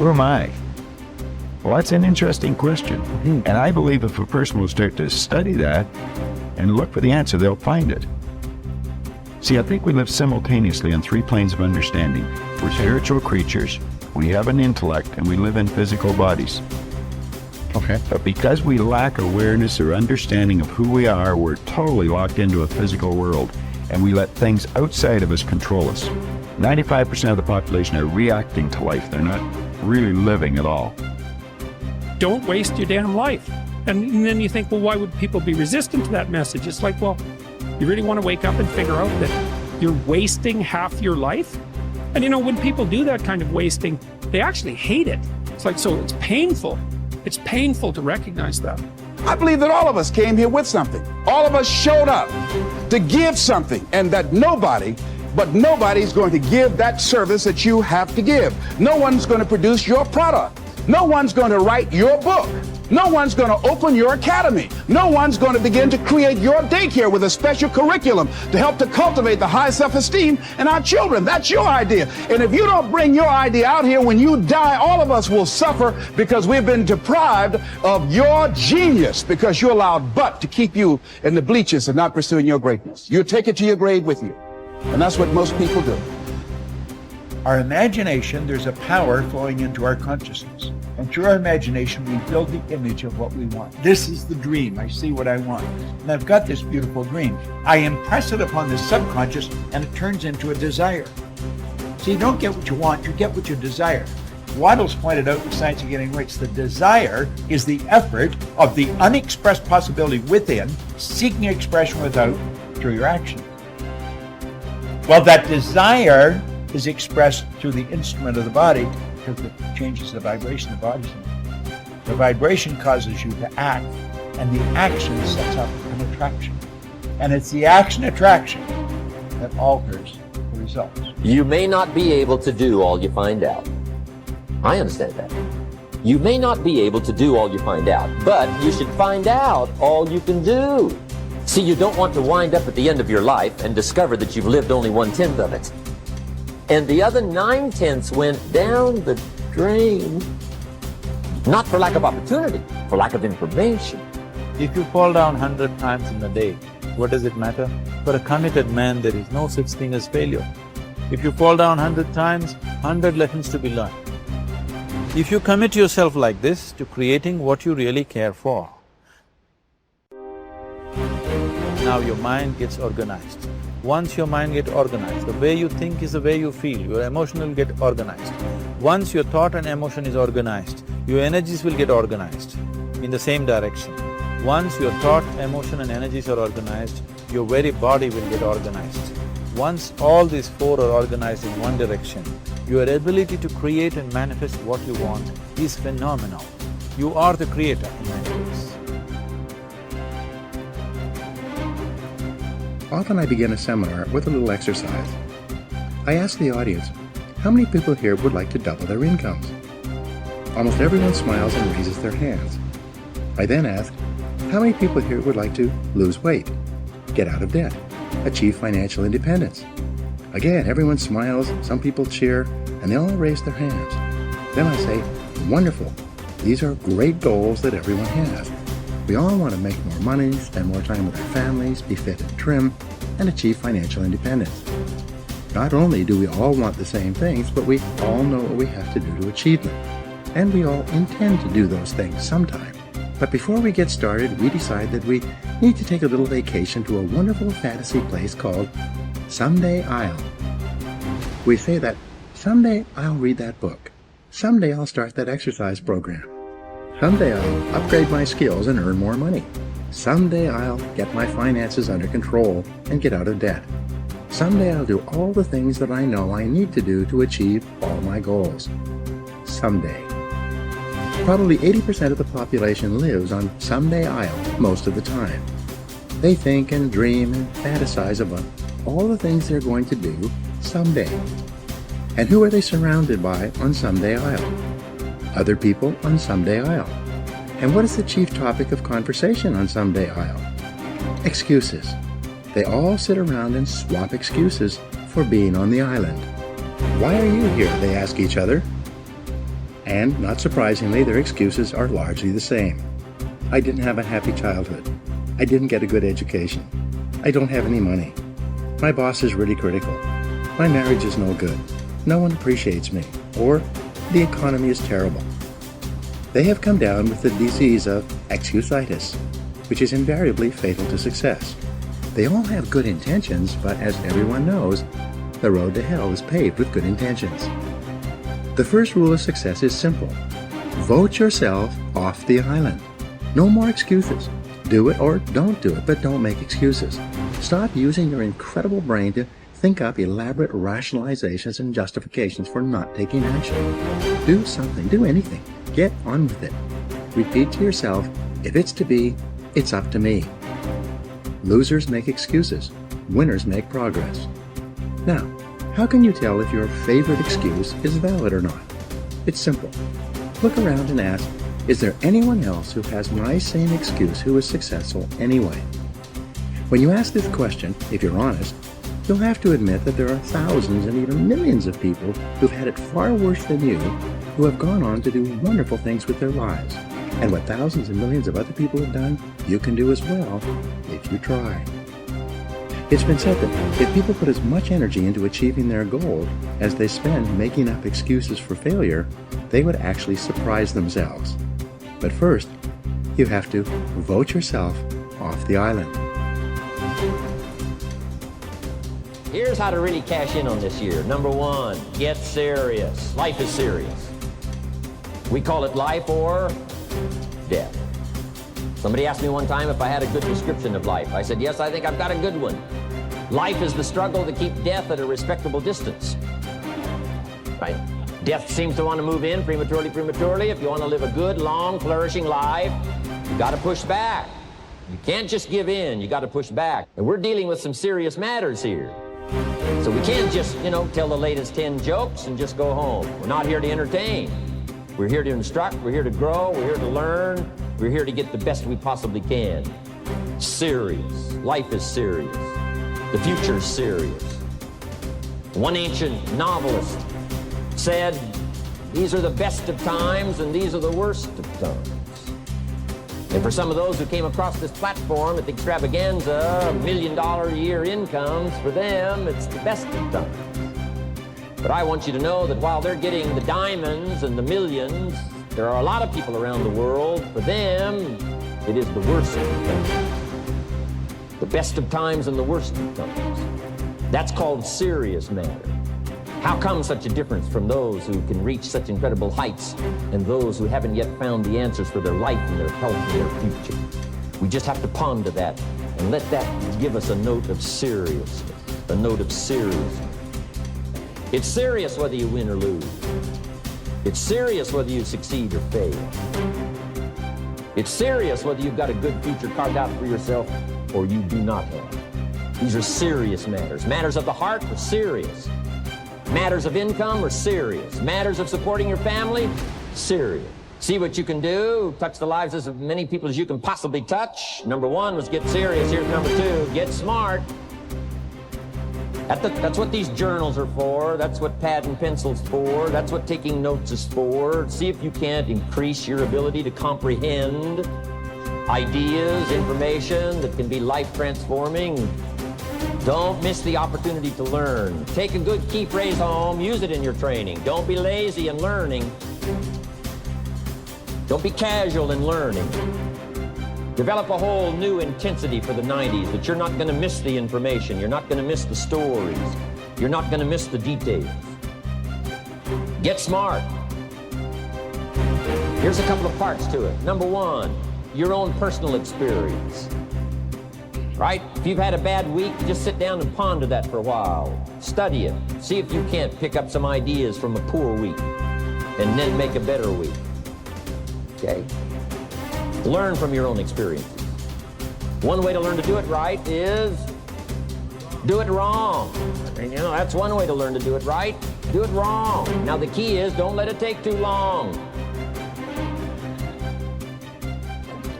Who am I? Well, that's an interesting question. And I believe if a person will start to study that and look for the answer, they'll find it. See, I think we live simultaneously on three planes of understanding. We're spiritual creatures, we have an intellect, and we live in physical bodies. Okay. But because we lack awareness or understanding of who we are, we're totally locked into a physical world, and we let things outside of us control us. 95% of the population are reacting to life. They're not really living at all. Don't waste your damn life. And then you think, well, why would people be resistant to that message? It's like, well, you really want to wake up and figure out that you're wasting half your life? And you know, when people do that kind of wasting, they actually hate it. It's like, so it's painful. It's painful to recognize that. I believe that all of us came here with something. All of us showed up to give something, and that nobody's going to give that service that you have to give. No one's going to produce your product. No one's going to write your book. No one's going to open your academy. No one's going to begin to create your daycare with a special curriculum to help to cultivate the high self-esteem in our children. That's your idea. And if you don't bring your idea out here, when you die, all of us will suffer because we've been deprived of your genius because you allowed butt to keep you in the bleachers and not pursuing your greatness. You take it to your grave with you. And that's what most people do. Our imagination, there's a power flowing into our consciousness. And through our imagination, we build the image of what we want. This is the dream. I see what I want. And I've got this beautiful dream. I impress it upon the subconscious, and it turns into a desire. So you don't get what you want, you get what you desire. Waddell's pointed out in Science of Getting Rich, the desire is the effort of the unexpressed possibility within, seeking expression without, through your action. Well, that desire is expressed through the instrument of the body because it changes the vibration of the body's in. The vibration causes you to act, and the action sets up an attraction. And it's the action attraction that alters the results. You may not be able to do all you find out. I understand that. You may not be able to do all you find out, but you should find out all you can do. See, you don't want to wind up at the end of your life and discover that you've lived only 1/10 of it. And the other 9/10 went down the drain. Not for lack of opportunity, for lack of information. If you fall down 100 times in a day, what does it matter? For a committed man, there is no such thing as failure. If you fall down 100 times, 100 lessons to be learned. If you commit yourself like this to creating what you really care for, now your mind gets organized. Once your mind gets organized, the way you think is the way you feel, your emotion will get organized. Once your thought and emotion is organized, your energies will get organized in the same direction. Once your thought, emotion and energies are organized, your very body will get organized. Once all these four are organized in one direction, your ability to create and manifest what you want is phenomenal. You are the creator in many ways. Often I begin a seminar with a little exercise. I ask the audience, how many people here would like to double their incomes? Almost everyone smiles and raises their hands. I then ask, how many people here would like to lose weight, get out of debt, achieve financial independence? Again, everyone smiles, some people cheer, and they all raise their hands. Then I say, wonderful, these are great goals that everyone has. We all want to make more money, spend more time with our families, be fit and trim, and achieve financial independence. Not only do we all want the same things, but we all know what we have to do to achieve them. And we all intend to do those things sometime. But before we get started, we decide that we need to take a little vacation to a wonderful fantasy place called Someday I'll. We say that, someday I'll read that book. Someday I'll start that exercise program. Someday I'll upgrade my skills and earn more money. Someday I'll get my finances under control and get out of debt. Someday I'll do all the things that I know I need to do to achieve all my goals. Someday. Probably 80% of the population lives on Someday I'll most of the time. They think and dream and fantasize about all the things they're going to do someday. And who are they surrounded by on Someday I'll? Other people on Someday I'll. And what is the chief topic of conversation on Someday I'll? Excuses. They all sit around and swap excuses for being on the island. Why are you here? They ask each other. And not surprisingly, their excuses are largely the same. I didn't have a happy childhood. I didn't get a good education. I don't have any money. My boss is really critical. My marriage is no good. No one appreciates me. Or the economy is terrible. They have come down with the disease of excusitis, which is invariably fatal to success. They all have good intentions, but as everyone knows, the road to hell is paved with good intentions. The first rule of success is simple. Vote yourself off the island. No more excuses. Do it or don't do it, but don't make excuses. Stop using your incredible brain to think up elaborate rationalizations and justifications for not taking action. Do something, do anything. Get on with it. Repeat to yourself, if it's to be, it's up to me. Losers make excuses. Winners make progress. Now, how can you tell if your favorite excuse is valid or not? It's simple. Look around and ask, is there anyone else who has my same excuse who is successful anyway? When you ask this question, if you're honest, you'll have to admit that there are thousands and even millions of people who've had it far worse than you, who have gone on to do wonderful things with their lives. And what thousands and millions of other people have done, you can do as well, if you try. It's been said that if people put as much energy into achieving their goal as they spend making up excuses for failure, they would actually surprise themselves. But first, you have to vote yourself off the island. Here's how to really cash in on this year. Number one, get serious. Life is serious. We call it life or death. Somebody asked me one time if I had a good description of life. I said, yes, I think I've got a good one. Life is the struggle to keep death at a respectable distance. Right? Death seems to want to move in prematurely. If you want to live a good, long, flourishing life, you got to push back. You can't just give in. You got to push back. And we're dealing with some serious matters here. So we can't just, tell the latest 10 jokes and just go home. We're not here to entertain. We're here to instruct. We're here to grow. We're here to learn. We're here to get the best we possibly can. Serious. Life is serious. The future is serious. One ancient novelist said, these are the best of times and these are the worst of times. And for some of those who came across this platform at the extravaganza, $1 million a year incomes, for them, it's the best of times. But I want you to know that while they're getting the diamonds and the millions, there are a lot of people around the world, for them, it is the worst of times. The best of times and the worst of times. That's called serious matter. How come such a difference from those who can reach such incredible heights and those who haven't yet found the answers for their life and their health and their future? We just have to ponder that and let that give us a note of seriousness, a note of seriousness. It's serious whether you win or lose. It's serious whether you succeed or fail. It's serious whether you've got a good future carved out for yourself or you do not have. These are serious matters. Matters of the heart are serious. Matters of income are serious. Matters of supporting your family, serious. See what you can do, touch the lives of as many people as you can possibly touch. Number one was get serious. Here's number two, get smart. That's what these journals are for. That's what pad and pencil's for. That's what taking notes is for. See if you can't increase your ability to comprehend ideas, information that can be life transforming. Don't miss the opportunity to learn. Take a good key phrase home, use it in your training. Don't be lazy in learning. Don't be casual in learning. Develop a whole new intensity for the 90s that you're not going to miss the information. You're not going to miss the stories. You're not going to miss the details. Get smart. Here's a couple of parts to it. Number one, your own personal experience. Right? If you've had a bad week, just sit down and ponder that for a while. Study it. See if you can't pick up some ideas from a poor week and then make a better week. Okay? Learn from your own experiences. One way to learn to do it right is do it wrong. And that's one way to learn to do it right. Do it wrong. Now the key is don't let it take too long.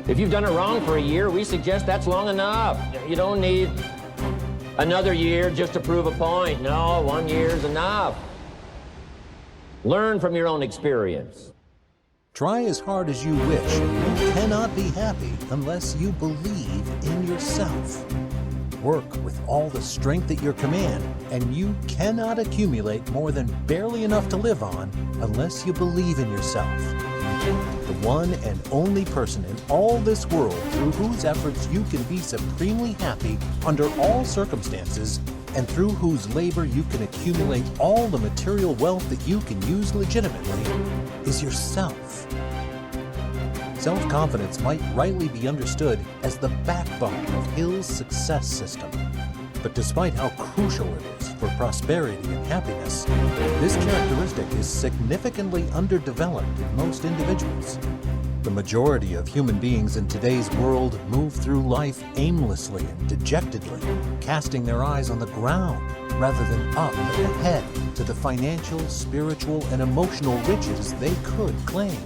If you've done it wrong for a year, we suggest that's long enough. You don't need another year just to prove a point. No, 1 year is enough. Learn from your own experience. Try as hard as you wish, and you cannot be happy unless you believe in yourself. Work with all the strength at your command, and you cannot accumulate more than barely enough to live on unless you believe in yourself. The one and only person in all this world through whose efforts you can be supremely happy under all circumstances, and through whose labor you can accumulate all the material wealth that you can use legitimately, is yourself. Self-confidence might rightly be understood as the backbone of Hill's success system. But despite how crucial it is for prosperity and happiness, this characteristic is significantly underdeveloped in most individuals. The majority of human beings in today's world move through life aimlessly and dejectedly, casting their eyes on the ground rather than up and ahead to the financial, spiritual, and emotional riches they could claim.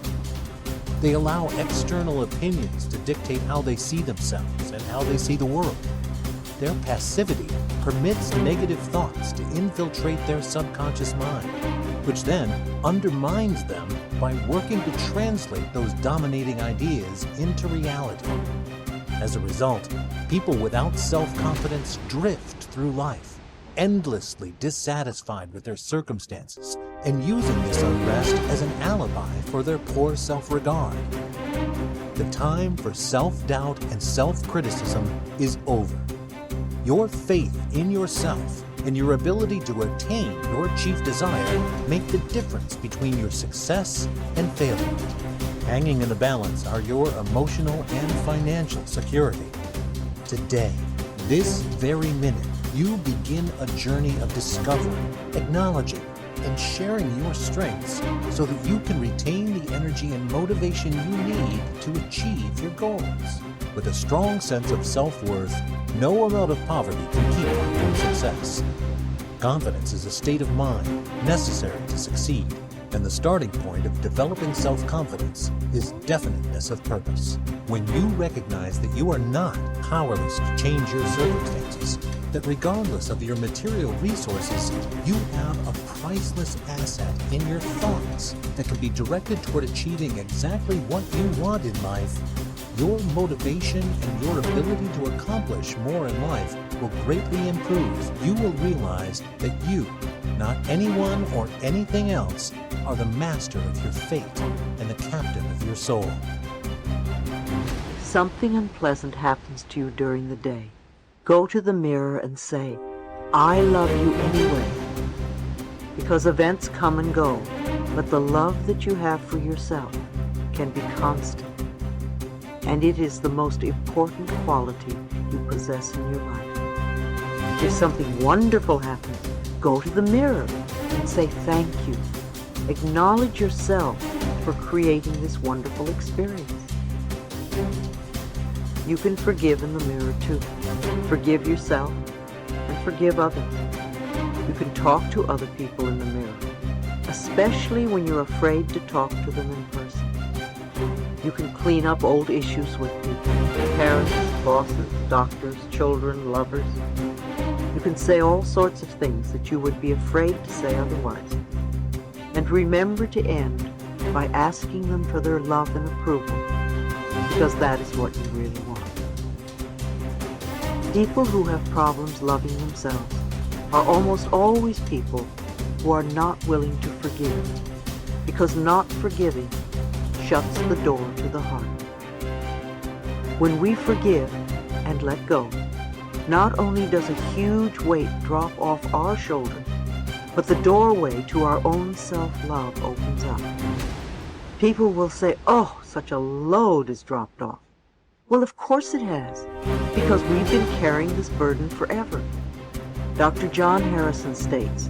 They allow external opinions to dictate how they see themselves and how they see the world. Their passivity permits negative thoughts to infiltrate their subconscious mind, which then undermines them by working to translate those dominating ideas into reality. As a result, people without self-confidence drift through life, endlessly dissatisfied with their circumstances and using this unrest as an alibi for their poor self-regard. The time for self-doubt and self-criticism is over. Your faith in yourself and your ability to attain your chief desire make the difference between your success and failure. Hanging in the balance are your emotional and financial security. Today, this very minute, you begin a journey of discovering, acknowledging, and sharing your strengths so that you can retain the energy and motivation you need to achieve your goals. With a strong sense of self-worth, no amount of poverty can keep you from success. Confidence is a state of mind necessary to succeed, and the starting point of developing self-confidence is definiteness of purpose. When you recognize that you are not powerless to change your circumstances, that regardless of your material resources, you have a priceless asset in your thoughts that can be directed toward achieving exactly what you want in life, your motivation and your ability to accomplish more in life will greatly improve. You will realize that you, not anyone or anything else, are the master of your fate and the captain of your soul. Something unpleasant happens to you during the day. Go to the mirror and say, "I love you anyway." Because events come and go, but the love that you have for yourself can be constant. And it is the most important quality you possess in your life. If something wonderful happens, go to the mirror and say thank you. Acknowledge yourself for creating this wonderful experience. You can forgive in the mirror too. Forgive yourself and forgive others. You can talk to other people in the mirror, especially when you're afraid to talk to them in person. You can clean up old issues with people, parents, bosses, doctors, children, lovers. You can say all sorts of things that you would be afraid to say otherwise. And remember to end by asking them for their love and approval, because that is what you really want. People who have problems loving themselves are almost always people who are not willing to forgive, because not forgiving shuts the door to the heart. When we forgive and let go, not only does a huge weight drop off our shoulders, but the doorway to our own self-love opens up. People will say, "Oh, such a load is dropped off." Well, of course it has, because we've been carrying this burden forever. Dr. John Harrison states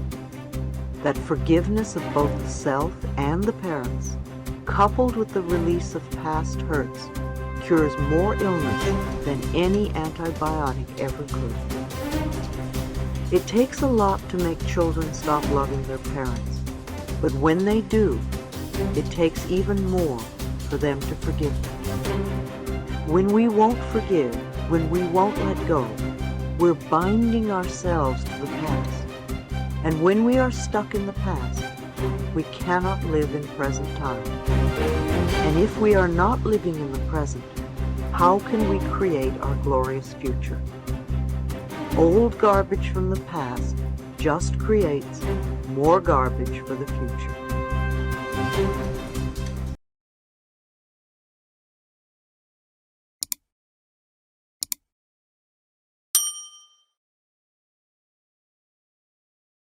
that forgiveness of both the self and the parents, coupled with the release of past hurts, cures more illness than any antibiotic ever could. It takes a lot to make children stop loving their parents, but when they do, it takes even more for them to forgive them. When we won't forgive, when we won't let go, we're binding ourselves to the past. And when we are stuck in the past, we cannot live in present time. And if we are not living in the present, how can we create our glorious future? Old garbage from the past just creates more garbage for the future.